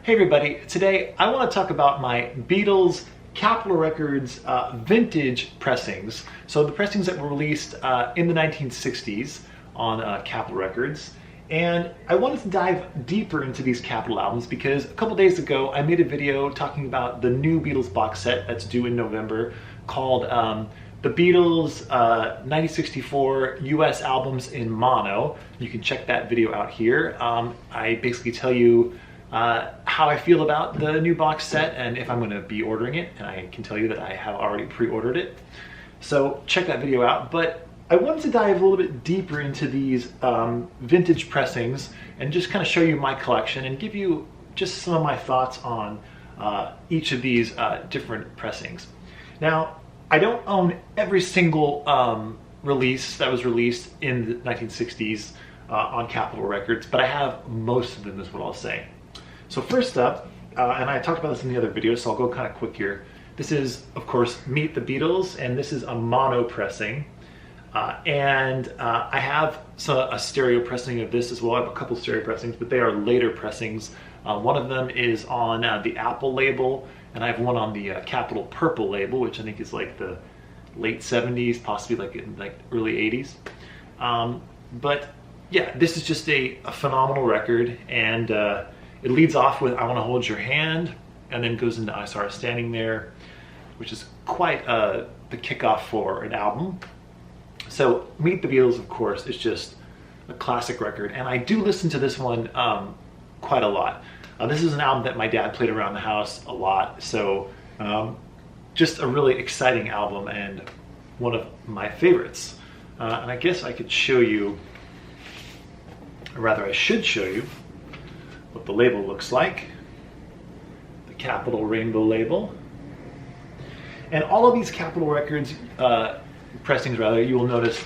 Hey everybody, today I want to talk about my Beatles Capitol Records vintage pressings. So the pressings that were released in the 1960s on Capitol Records. And I wanted to dive deeper into these Capitol albums because a couple days ago I made a video talking about the new Beatles box set that's due in November called the Beatles 1964 US albums in mono. You can check that video out here. I basically tell you how I feel about the new box set and if I'm going to be ordering it, and I can tell you that I have already pre-ordered it. So check that video out, but I wanted to dive a little bit deeper into these vintage pressings and just kind of show you my collection and give you just some of my thoughts on each of these different pressings. Now, I don't own every single release that was released in the 1960s on Capitol Records, but I have most of them is what I'll say. So first up, and I talked about this in the other video, so I'll go kind of quick here. This is, of course, Meet the Beatles, and this is a mono pressing. I have a stereo pressing of this as well. I have a couple stereo pressings, but they are later pressings. One of them is on the Apple label, and I have one on the Capitol Purple label, which I think is like the late 70s, possibly like early 80s. But yeah, this is just a phenomenal record, and it leads off with I Want to Hold Your Hand, and then goes into I Saw Her Standing There, which is quite the kickoff for an album. So Meet the Beatles, of course, is just a classic record, and I do listen to this one quite a lot. This is an album that my dad played around the house a lot, so just a really exciting album and one of my favorites. And I guess I could show you, or rather I should show you, what the label looks like. The Capitol Rainbow label. And all of these Capitol Records pressings, rather, you will notice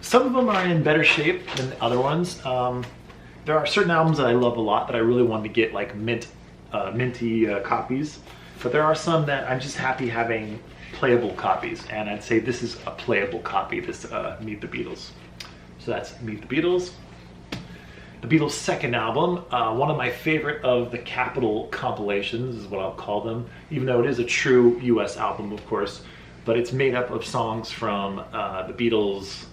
some of them are in better shape than the other ones. There are certain albums that I love a lot that I really wanted to get like minty copies, but there are some that I'm just happy having playable copies, and I'd say this is a playable copy, this Meet the Beatles. So that's Meet the Beatles. The Beatles' second album, one of my favorite of the Capitol compilations is what I'll call them, even though it is a true US album, of course, but it's made up of songs from the Beatles,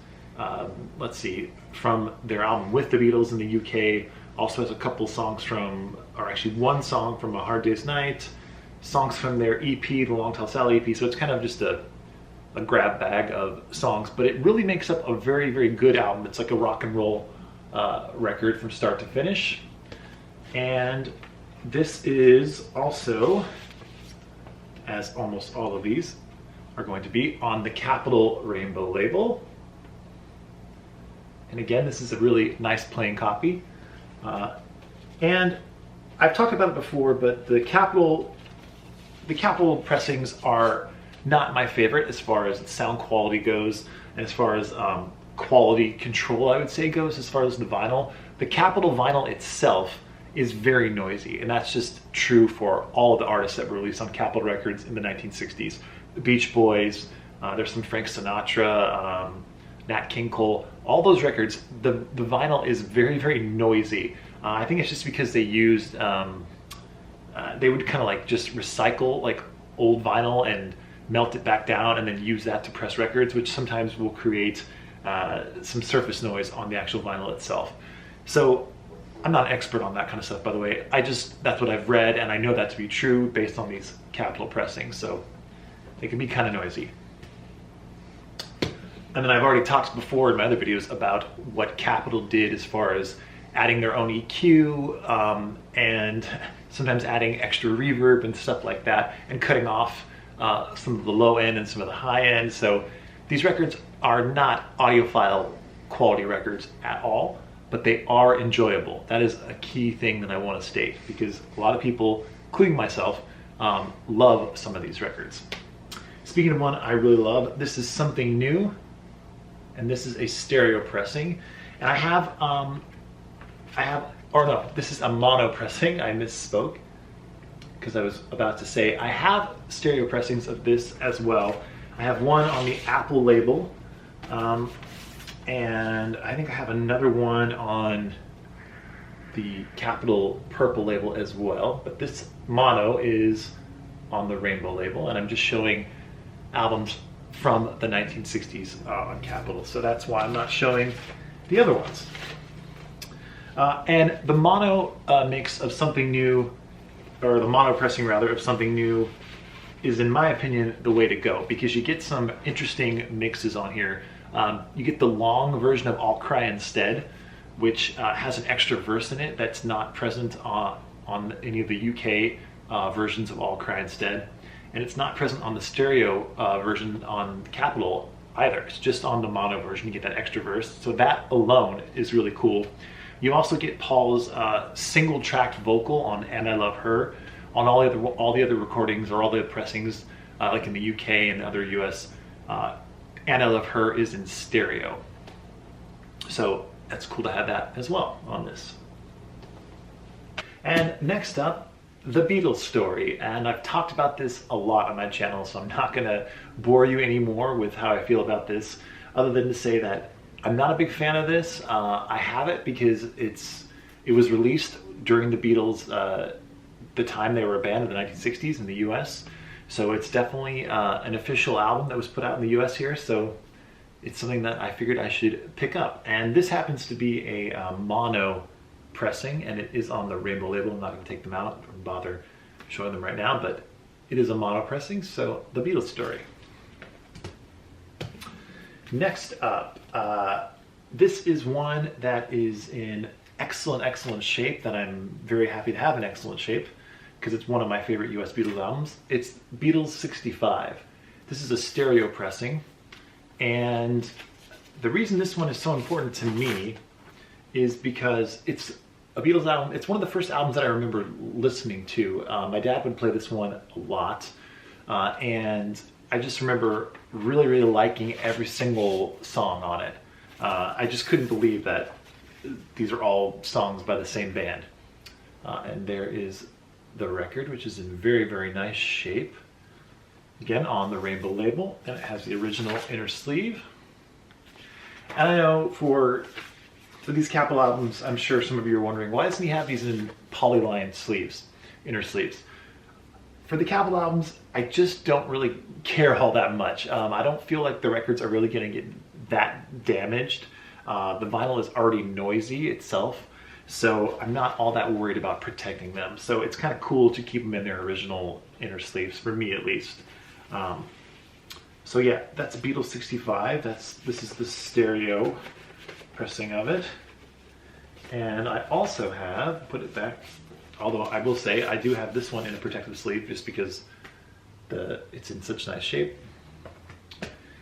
let's see, from their album With the Beatles in the UK, also has a couple songs from, or actually one song from A Hard Day's Night, songs from their EP, the Long Tall Sally EP, so it's kind of just a grab bag of songs, but it really makes up a very, very good album. It's like a rock and roll record from start to finish. And this is also, as almost all of these are going to be, on the Capitol Rainbow label. And again, this is a really nice plain copy. And I've talked about it before, but the Capitol pressings are not my favorite as far as sound quality goes, and as far as quality control, I would say, goes. As far as the vinyl, the Capitol vinyl itself is very noisy, and that's just true for all of the artists that were released on Capitol Records in the 1960s. The Beach Boys, there's some Frank Sinatra, Nat King Cole, all those records, the vinyl is very, very noisy. I think it's just because they used, they would kind of like just recycle like old vinyl and melt it back down and then use that to press records, which sometimes will create some surface noise on the actual vinyl itself. So I'm not an expert on that kind of stuff, by the way. That's what I've read, and I know that to be true based on these Capitol pressings, so they can be kind of noisy. And then I've already talked before in my other videos about what Capitol did as far as adding their own EQ and sometimes adding extra reverb and stuff like that, and cutting off some of the low end and some of the high end. So these records are not audiophile quality records at all, but they are enjoyable. That is a key thing that I want to state, because a lot of people, including myself, love some of these records. Speaking of one I really love, this is Something New, and this is a stereo pressing. And this is a mono pressing. I misspoke, because I was about to say I have stereo pressings of this as well. I have one on the Apple label, and I think I have another one on the Capitol Purple label as well, but this mono is on the Rainbow label, and I'm just showing albums from the 1960s on Capitol, so that's why I'm not showing the other ones. And the mono mix of something new, or the mono pressing rather, of something new is, in my opinion, the way to go, because you get some interesting mixes on here. You get the long version of I'll Cry Instead, which has an extra verse in it that's not present on any of the UK versions of I'll Cry Instead. And it's not present on the stereo version on Capitol either. It's just on the mono version, you get that extra verse. So that alone is really cool. You also get Paul's single-tracked vocal on And I Love Her. On all the other recordings or all the other pressings, like in the UK and other US, And I Love Her is in stereo. So that's cool to have that as well on this. And next up, The Beatles Story. And I've talked about this a lot on my channel, so I'm not going to bore you anymore with how I feel about this, other than to say that I'm not a big fan of this. I have it because it was released during the Beatles, the time they were a band in the 1960s in the US. So it's definitely an official album that was put out in the US here. So it's something that I figured I should pick up. And this happens to be a mono pressing, and it is on the Rainbow label. I'm not going to take them out or bother showing them right now, but it is a mono pressing, so The Beatles Story. Next up, this is one that is in excellent shape, that I'm very happy to have in excellent shape, because it's one of my favorite US Beatles albums. It's Beatles 65. This is a stereo pressing, and the reason this one is so important to me is because it's a Beatles album. It's one of the first albums that I remember listening to. My dad would play this one a lot, and I just remember really liking every single song on it. I just couldn't believe that these are all songs by the same band. And there is the record, which is in very nice shape. Again, on the Rainbow label, and it has the original inner sleeve. And I know for these Capitol albums, I'm sure some of you are wondering, why doesn't he have these in polyline sleeves, inner sleeves? For the Capitol albums, I just don't really care all that much. I don't feel like the records are really going to get that damaged. The vinyl is already noisy itself, so I'm not all that worried about protecting them. So it's kind of cool to keep them in their original inner sleeves, for me at least. So yeah, that's Beatles 65. This is the stereo pressing of it. And I also have, put it back, although I will say I do have this one in a protective sleeve just because it's in such nice shape.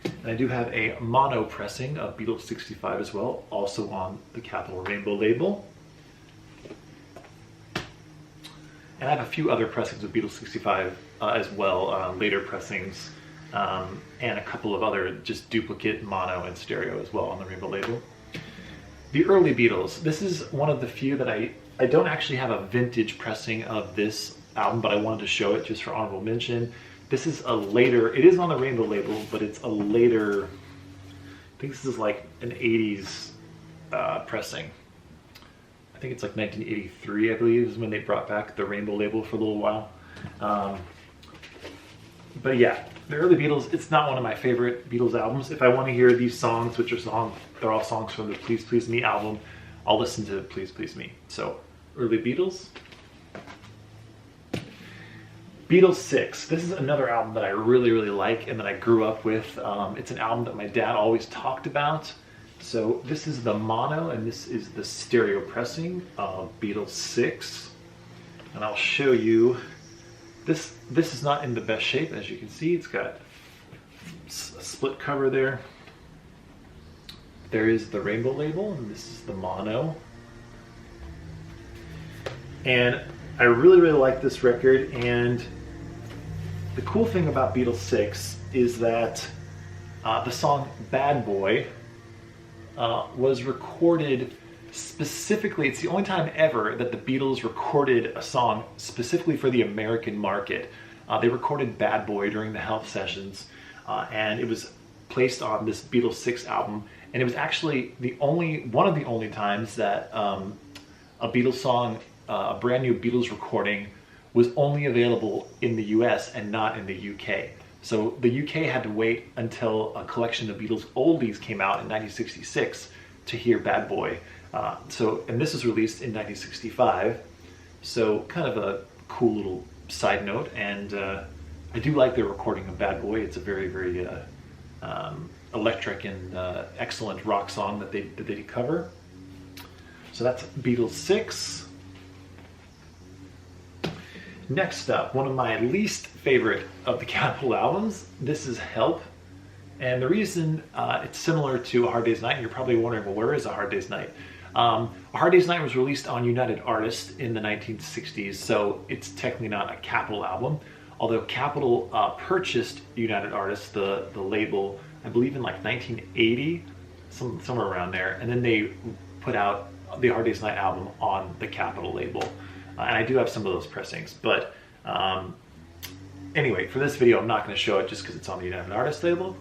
And I do have a mono pressing of Beatles 65 as well, also on the Capitol Rainbow label. And I have a few other pressings of Beatles 65 as well, later pressings, and a couple of other just duplicate mono and stereo as well on the Rainbow label. The Early Beatles. This is one of the few that I don't actually have a vintage pressing of this album, but I wanted to show it just for honorable mention. This is a later, it is on the Rainbow label, but it's a later, I think this is like an 80s pressing. I think it's like 1983, I believe, is when they brought back the Rainbow label for a little while. But yeah, the Early Beatles, it's not one of my favorite Beatles albums. If I want to hear these songs, which are they're all songs from the Please Please Me album, I'll listen to Please Please Me. So, Early Beatles. Beatles VI. This is another album that I really like and that I grew up with. It's an album that my dad always talked about. So this is the mono and this is the stereo pressing of Beatles VI. And I'll show you, this is not in the best shape, as you can see. It's got a split cover there. There is the Rainbow label, and this is the mono. And I really like this record, and the cool thing about Beatles VI is that the song Bad Boy was recorded specifically, it's the only time ever that the Beatles recorded a song specifically for the American market. They recorded Bad Boy during the Health Sessions, and it was placed on this Beatles VI album, and it was actually one of the only times that a Beatles song, a brand new Beatles recording, was only available in the US and not in the UK. So the UK had to wait until a collection of Beatles oldies came out in 1966 to hear Bad Boy. And this was released in 1965. So kind of a cool little side note. And I do like their recording of Bad Boy. It's a very, very electric and excellent rock song that they cover. So that's Beatles VI. Next up, one of my least favorite of the Capitol albums, this is Help. And the reason it's similar to A Hard Day's Night, and you're probably wondering, well, where is A Hard Day's Night? A Hard Day's Night was released on United Artists in the 1960s, so it's technically not a Capitol album. Although Capitol purchased United Artists, the label, I believe in like 1980, somewhere around there, and then they put out the Hard Day's Night album on the Capitol label. And I do have some of those pressings, but anyway, for this video, I'm not going to show it just because it's on the United Artists label.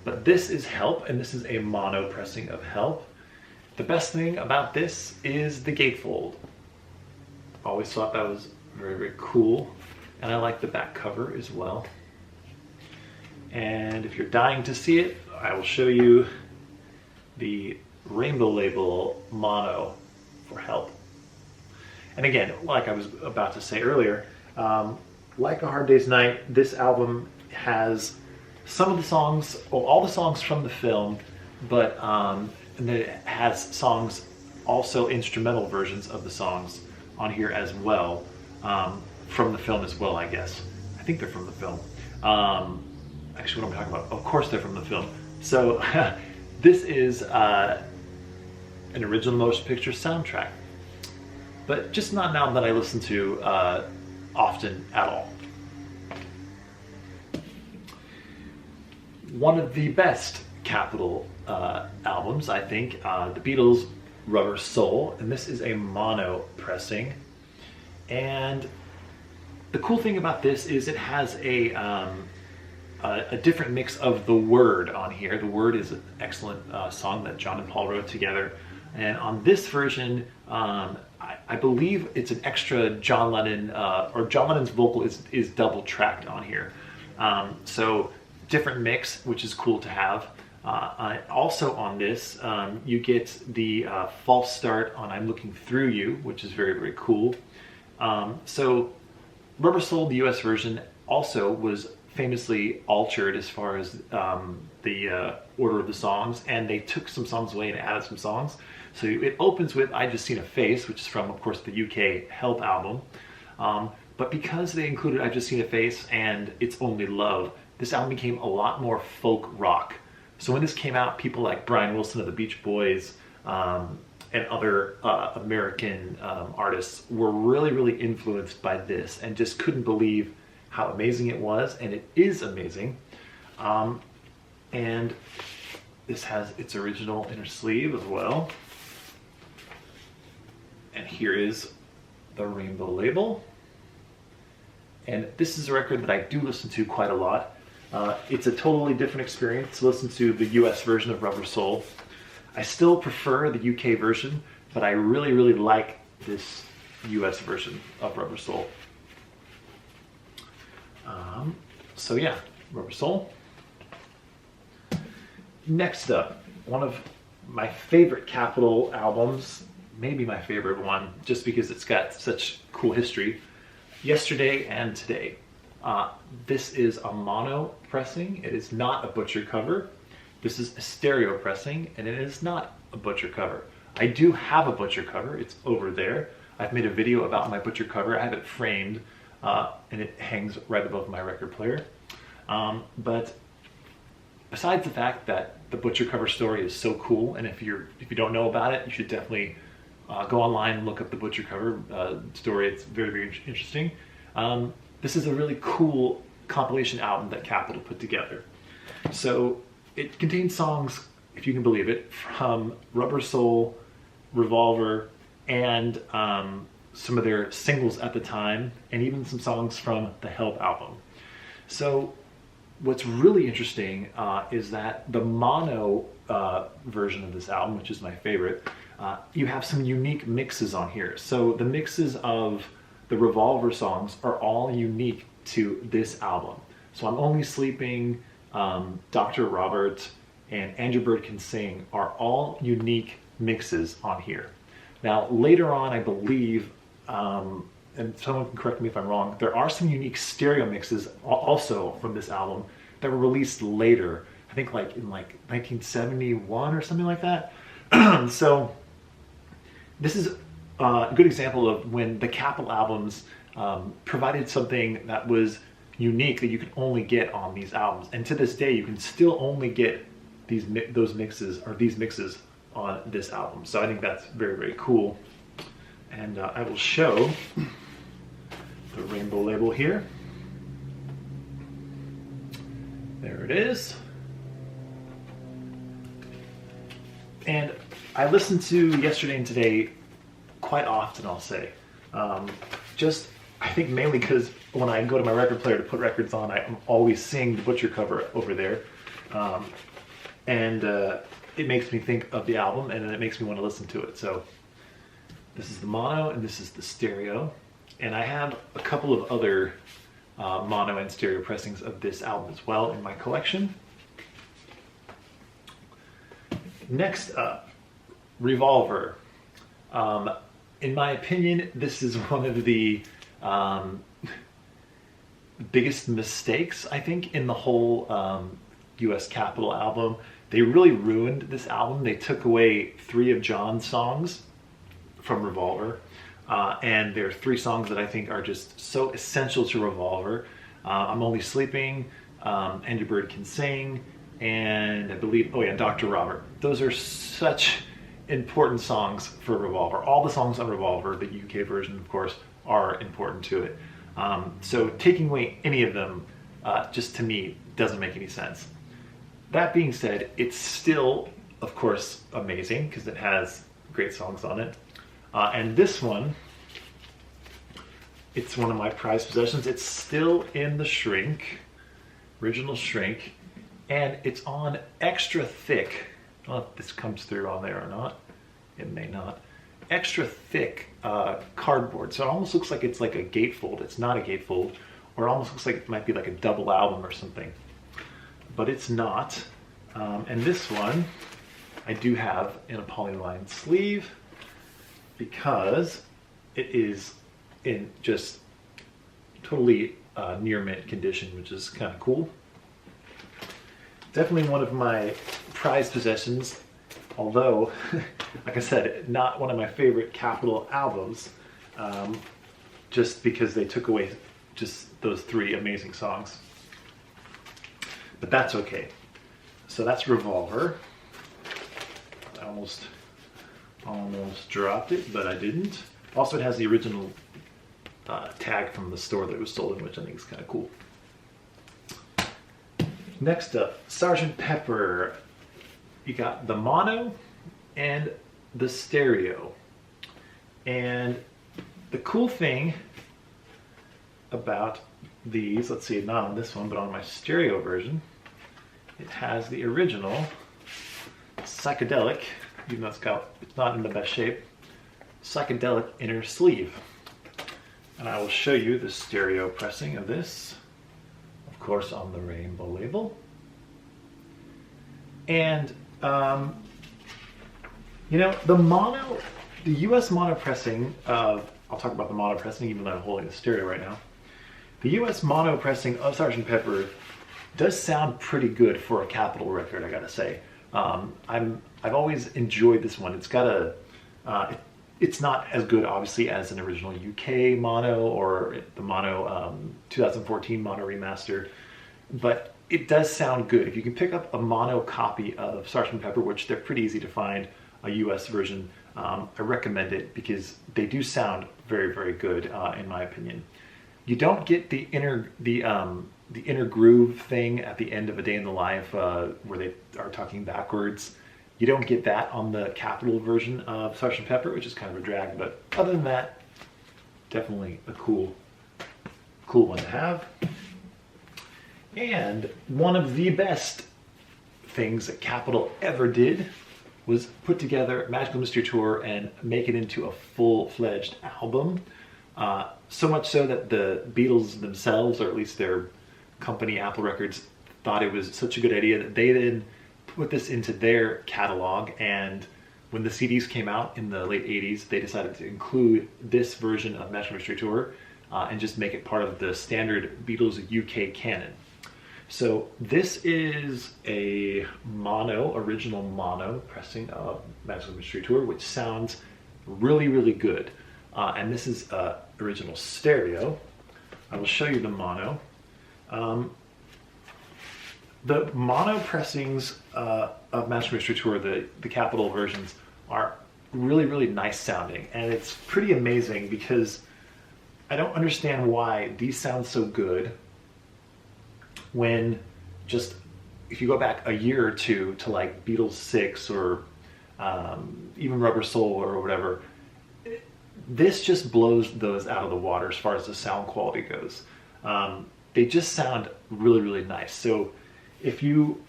But this is Help, and this is a mono pressing of Help. The best thing about this is the gatefold. Always thought that was very, very cool, and I like the back cover as well. And if you're dying to see it, I will show you the Rainbow Label mono for Help. And again, like I was about to say earlier, like A Hard Day's Night, this album has some of the songs, well, all the songs from the film, but and then it has songs, also instrumental versions of the songs on here as well, from the film as well, I guess. I think they're from the film. Actually, what am I talking about? Of course they're from the film. So this is an original motion picture soundtrack, but just not an album that I listen to often at all. One of the best Capitol albums, I think, the Beatles Rubber Soul, and this is a mono pressing. And the cool thing about this is it has a different mix of The Word on here. The Word is an excellent song that John and Paul wrote together. And on this version, I believe it's an extra John Lennon, or John Lennon's vocal is double tracked on here. So different mix, which is cool to have. Also on this, you get the false start on I'm Looking Through You, which is very, very cool. So Rubber Soul, the US version, also was famously altered as far as the order of the songs, and they took some songs away and added some songs. So it opens with I Just Seen a Face, which is from, of course, the UK Help album. But because they included I've Just Seen a Face and It's Only Love, this album became a lot more folk rock. So when this came out, people like Brian Wilson of the Beach Boys and other American artists were really, really influenced by this and just couldn't believe how amazing it was, and it is amazing. And this has its original inner sleeve as well. And here is the Rainbow Label. And this is a record that I do listen to quite a lot. It's a totally different experience to listen to the US version of Rubber Soul. I still prefer the UK version, but I really, really like this US version of Rubber Soul. So yeah, Rubber Soul. Next up, one of my favorite Capitol albums, maybe my favorite one, just because it's got such cool history, Yesterday and Today. This is a mono pressing. It is not a butcher cover. This is a stereo pressing, and it is not a butcher cover. I do have a butcher cover. It's over there. I've made a video about my butcher cover. I have it framed, and it hangs right above my record player. But besides the fact that the butcher cover story is so cool, and if you don't know about it, you should definitely go online and look up the butcher cover story. It's very, very interesting. This is a really cool compilation album that Capitol put together. So it contains songs, if you can believe it, from Rubber Soul, Revolver, and some of their singles at the time, and even some songs from the Help album. So what's really interesting is that the mono version of this album, which is my favorite, you have some unique mixes on here. So the mixes of the Revolver songs are all unique to this album. So I'm Only Sleeping, Dr. Robert, and Andrew Bird Can Sing are all unique mixes on here. Now later on, I believe, and someone can correct me if I'm wrong, there are some unique stereo mixes also from this album that were released later. I think like in like 1971 or something like that. So this is a good example of when the Capitol albums provided something that was unique that you could only get on these albums. And to this day, you can still only get those mixes or these mixes on this album. So I think that's very, very cool. And I will show the rainbow label here. There it is. And I listened to Yesterday and Today quite often, I'll say. I think mainly because when I go to my record player to put records on, I'm always seeing the Butcher cover over there. It makes me think of the album, and it makes me want to listen to it. So this is the mono, and this is the stereo. And I have a couple of other mono and stereo pressings of this album as well in my collection. Next up, Revolver. In my opinion, this is one of the biggest mistakes, I think, in the whole US Capitol album. They really ruined this album. They took away 3 of John's songs from Revolver. And there are 3 songs that I think are just so essential to Revolver. I'm Only Sleeping, Andrew Bird Can Sing, and I believe, Dr. Robert. Those are such important songs for Revolver. All the songs on Revolver, the UK version, of course, are important to it. So taking away any of them, just to me, doesn't make any sense. That being said, it's still, of course, amazing because it has great songs on it. And this one, it's one of my prized possessions. It's still in the shrink, original shrink, and it's on extra thick. I don't know if this comes through on there or not. It may not. Extra thick cardboard. So it almost looks like it's like a gatefold. It's not a gatefold, or it almost looks like it might be like a double album or something. But it's not. And this one I do have in a polyline sleeve because it is in just totally near mint condition, which is kind of cool. Definitely one of my prized possessions, although, like I said, not one of my favorite Capitol albums, just because they took away just those 3 amazing songs. But that's okay. So that's Revolver. I almost dropped it, but I didn't. Also, it has the original tag from the store that it was sold in, which I think is kind of cool. Next up, Sgt. Pepper. You got the mono and the stereo. And the cool thing about these, let's see, not on this one, but on my stereo version, it has the original psychedelic, even though it's not in the best shape, psychedelic inner sleeve. And I will show you the stereo pressing of this, of course, on the rainbow label. And the US mono pressing of, I'll talk about the mono pressing even though I'm holding the stereo right now. The US mono pressing of Sgt. Pepper does sound pretty good for a Capitol record, I gotta say. I've always enjoyed this one. It's got it's not as good, obviously, as an original UK mono or the mono 2014 mono remaster, but it does sound good. If you can pick up a mono copy of Sgt. Pepper, which they're pretty easy to find, a US version, I recommend it because they do sound very, very good, in my opinion. You don't get the inner groove thing at the end of A Day in the Life, where they are talking backwards. You don't get that on the Capitol version of Sgt. Pepper, which is kind of a drag, but other than that, definitely a cool one to have. And one of the best things that Capitol ever did was put together Magical Mystery Tour and make it into a full-fledged album. So much so that the Beatles themselves, or at least their company Apple Records, thought it was such a good idea that they then put this into their catalog. And when the CDs came out in the late 80s, they decided to include this version of Magical Mystery Tour and just make it part of the standard Beatles UK canon. So this is a original mono pressing of Magical Mystery Tour, which sounds really, really good. And this is original stereo. I will show you the mono. The mono pressings of Magical Mystery Tour, the Capitol versions, are really, really nice sounding. And it's pretty amazing because I don't understand why these sound so good when just, if you go back a year or two to like Beatles VI or even Rubber Soul or whatever, this just blows those out of the water as far as the sound quality goes. They just sound really, really nice. So if you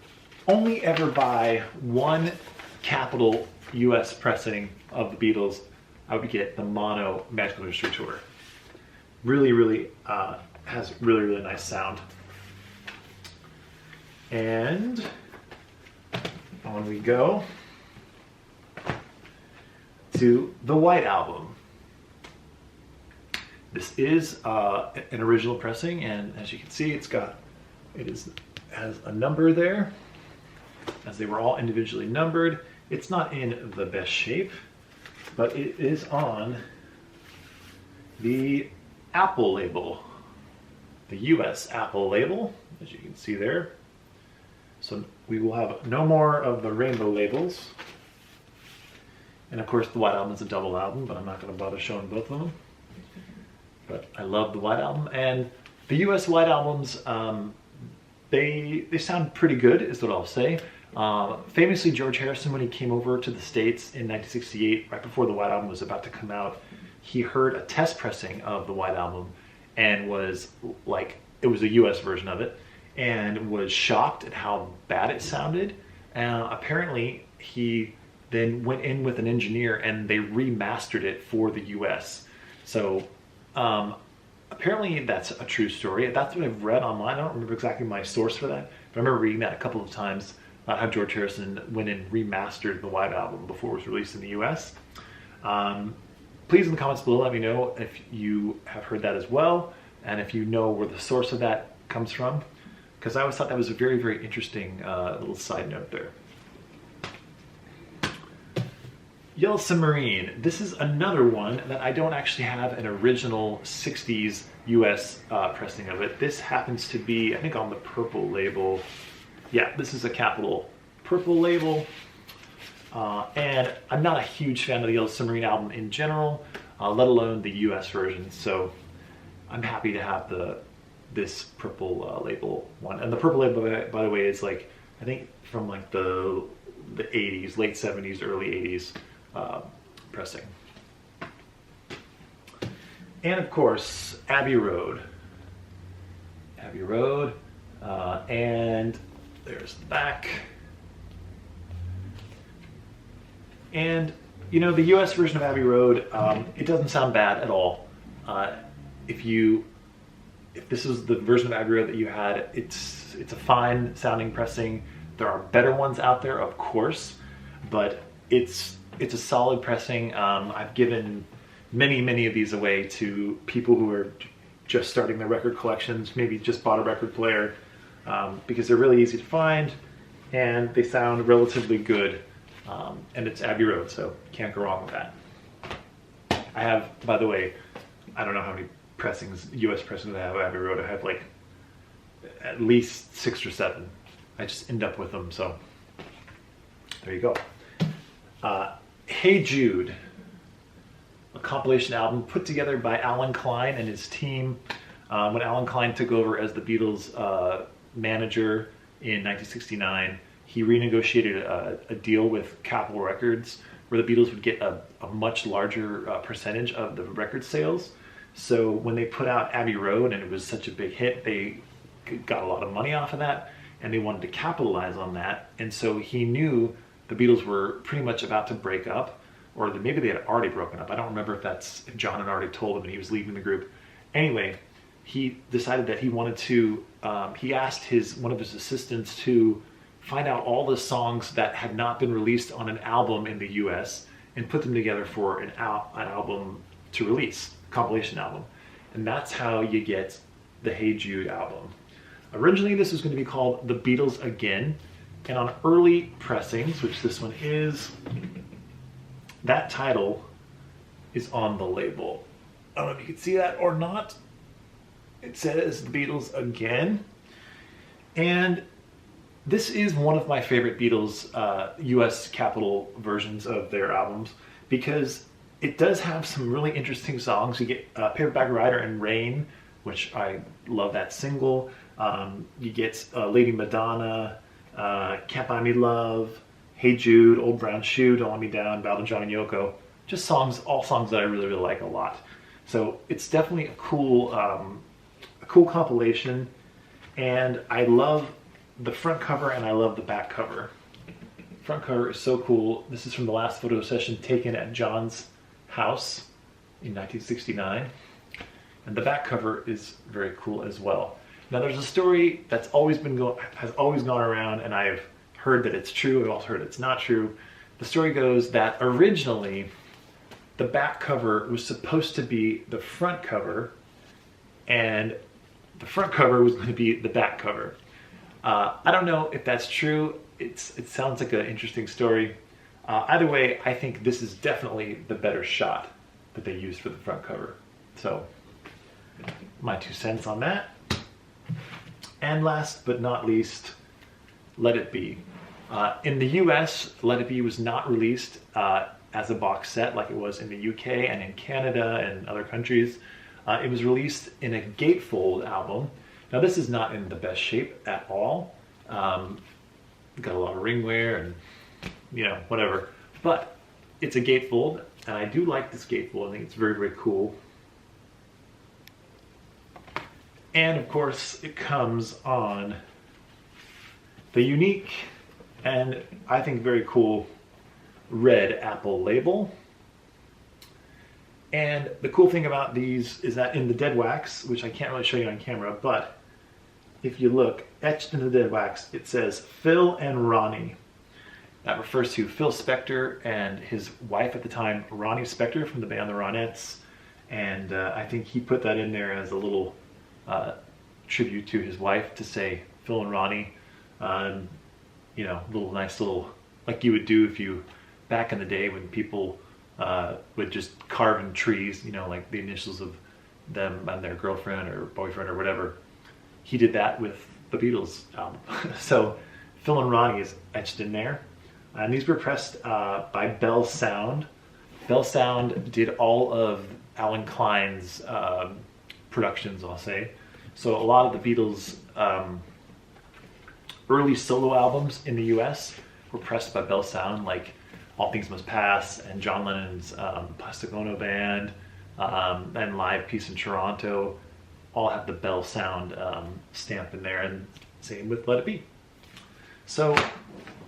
only ever buy one Capitol US pressing of the Beatles, I would get the mono Magical Mystery Tour. Really, really has really, really nice sound. And on we go to the White Album. This is an original pressing, and as you can see, has a number there, as they were all individually numbered. It's not in the best shape, but it is on the Apple label, the US Apple label, as you can see there. So we will have no more of the rainbow labels. And of course the White Album is a double album, but I'm not going to bother showing both of them. But I love the White Album, and the US White Albums, they sound pretty good, is what I'll say. Famously, George Harrison, when he came over to the States in 1968, right before the White Album was about to come out, he heard a test pressing of the White Album and was like, it was a US version of it, and was shocked at how bad it sounded. Apparently, he then went in with an engineer and they remastered it for the US. So apparently that's a true story. That's what I've read online. I don't remember exactly my source for that, but I remember reading that a couple of times about how George Harrison went and remastered the White Album before it was released in the US. Please in the comments below let me know if you have heard that as well, and if you know where the source of that comes from, because I always thought that was a very, very interesting little side note there. Yellow Submarine. This is another one that I don't actually have an original 60s US pressing of it. This happens to be, I think, on the purple label. Yeah, this is a Capitol purple label. And I'm not a huge fan of the Yellow Submarine album in general, let alone the US version. So I'm happy to have this purple label one. And the purple label, by the way, is like, I think from like the 80s, late 70s, early 80s pressing. And of course, Abbey Road. Abbey Road, and there's the back. And you know, the US version of Abbey Road, it doesn't sound bad at all. If this is the version of Abbey Road that you had, it's a fine sounding pressing. There are better ones out there, of course, but it's a solid pressing. I've given many of these away to people who are just starting their record collections, maybe just bought a record player, because they're really easy to find and they sound relatively good. And it's Abbey Road, so can't go wrong with that. I have, by the way, I don't know how many pressings, US pressings I have of Abbey Road. I have like at least 6 or 7. I just end up with them, so there you go. Hey Jude, a compilation album put together by Alan Klein and his team. When Alan Klein took over as the Beatles manager in 1969, he renegotiated a deal with Capitol Records where the Beatles would get a much larger percentage of the record sales. So when they put out Abbey Road and it was such a big hit, they got a lot of money off of that and they wanted to capitalize on that. And so he knew the Beatles were pretty much about to break up, or maybe they had already broken up. I don't remember if John had already told him and he was leaving the group. Anyway, he decided that he wanted to, he asked one of his assistants to find out all the songs that had not been released on an album in the US and put them together for an album to release, a compilation album. And that's how you get the Hey Jude album. Originally, this was going to be called The Beatles Again, and on early pressings, which this one is, that title is on the label. I don't know if you can see that or not. It says The Beatles Again. And this is one of my favorite Beatles US Capitol versions of their albums because it does have some really interesting songs. You get Paperback Writer and Rain, which I love that single. You get Lady Madonna, Can't Buy Me Love, Hey Jude, Old Brown Shoe, Don't Let Me Down, Ballad of John and Yoko. Just songs, all songs that I really, really like a lot. So it's definitely a cool compilation, and I love the front cover and I love the back cover. Front cover is so cool. This is from the last photo session taken at John's house in 1969, and the back cover is very cool as well. Now there's a story that's has always gone around, and I've heard that it's true. I've also heard it's not true. The story goes that originally the back cover was supposed to be the front cover, and the front cover was going to be the back cover. I don't know if that's true. It sounds like an interesting story. Either way, I think this is definitely the better shot that they used for the front cover. So, my 2 cents on that. And last but not least, Let It Be. In the US, Let It Be was not released as a box set like it was in the UK and in Canada and other countries. It was released in a gatefold album. Now this is not in the best shape at all. Got a lot of ring wear and whatever. But it's a gatefold, and I do like this gatefold. I think it's very, very cool. And of course, it comes on the unique and I think very cool red Apple label. And the cool thing about these is that in the dead wax, which I can't really show you on camera, but if you look, etched into the dead wax, it says Phil and Ronnie. That refers to Phil Spector and his wife at the time, Ronnie Spector from the band The Ronettes. And I think he put that in there as a little tribute to his wife to say Phil and Ronnie. Little nice little, like you would do if you, back in the day when people would just carve in trees, like the initials of them and their girlfriend or boyfriend or whatever. He did that with the Beatles album. So Phil and Ronnie is etched in there. And these were pressed by Bell Sound. Bell Sound did all of Alan Klein's productions, I'll say. So a lot of the Beatles' early solo albums in the US were pressed by Bell Sound, like All Things Must Pass and John Lennon's Plastic Ono Band and Live Peace in Toronto all have the Bell Sound stamp in there, and same with Let It Be. So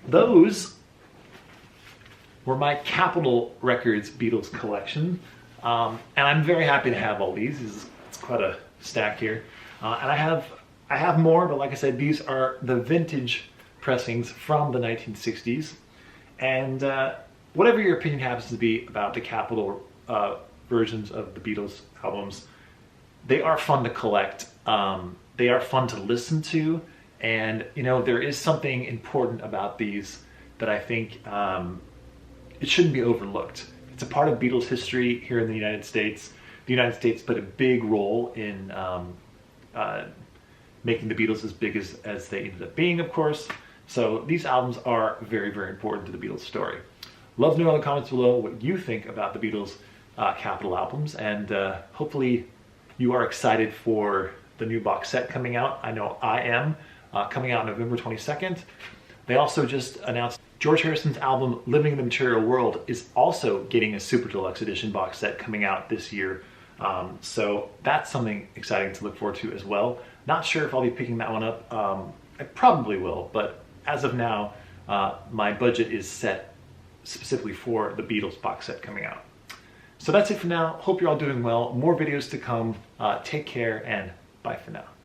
those were my Capitol Records Beatles collection, and I'm very happy to have all these. It's quite a stack here, and I have more, but like I said, these are the vintage pressings from the 1960s. And whatever your opinion happens to be about the Capitol versions of the Beatles albums, they are fun to collect. They are fun to listen to. And, there is something important about these that I think it shouldn't be overlooked. It's a part of Beatles history here in the United States. The United States played a big role in making the Beatles as big as they ended up being, of course. So these albums are very, very important to the Beatles story. Love to know in the comments below what you think about the Beatles Capitol albums, and hopefully you are excited for the new box set coming out. I know I am, coming out November 22nd. They also just announced George Harrison's album Living in the Material World is also getting a Super Deluxe Edition box set coming out this year. So that's something exciting to look forward to as well. Not sure if I'll be picking that one up. I probably will, but as of now, my budget is set specifically for the Beatles box set coming out. So that's it for now. Hope you're all doing well. More videos to come. Take care and bye for now.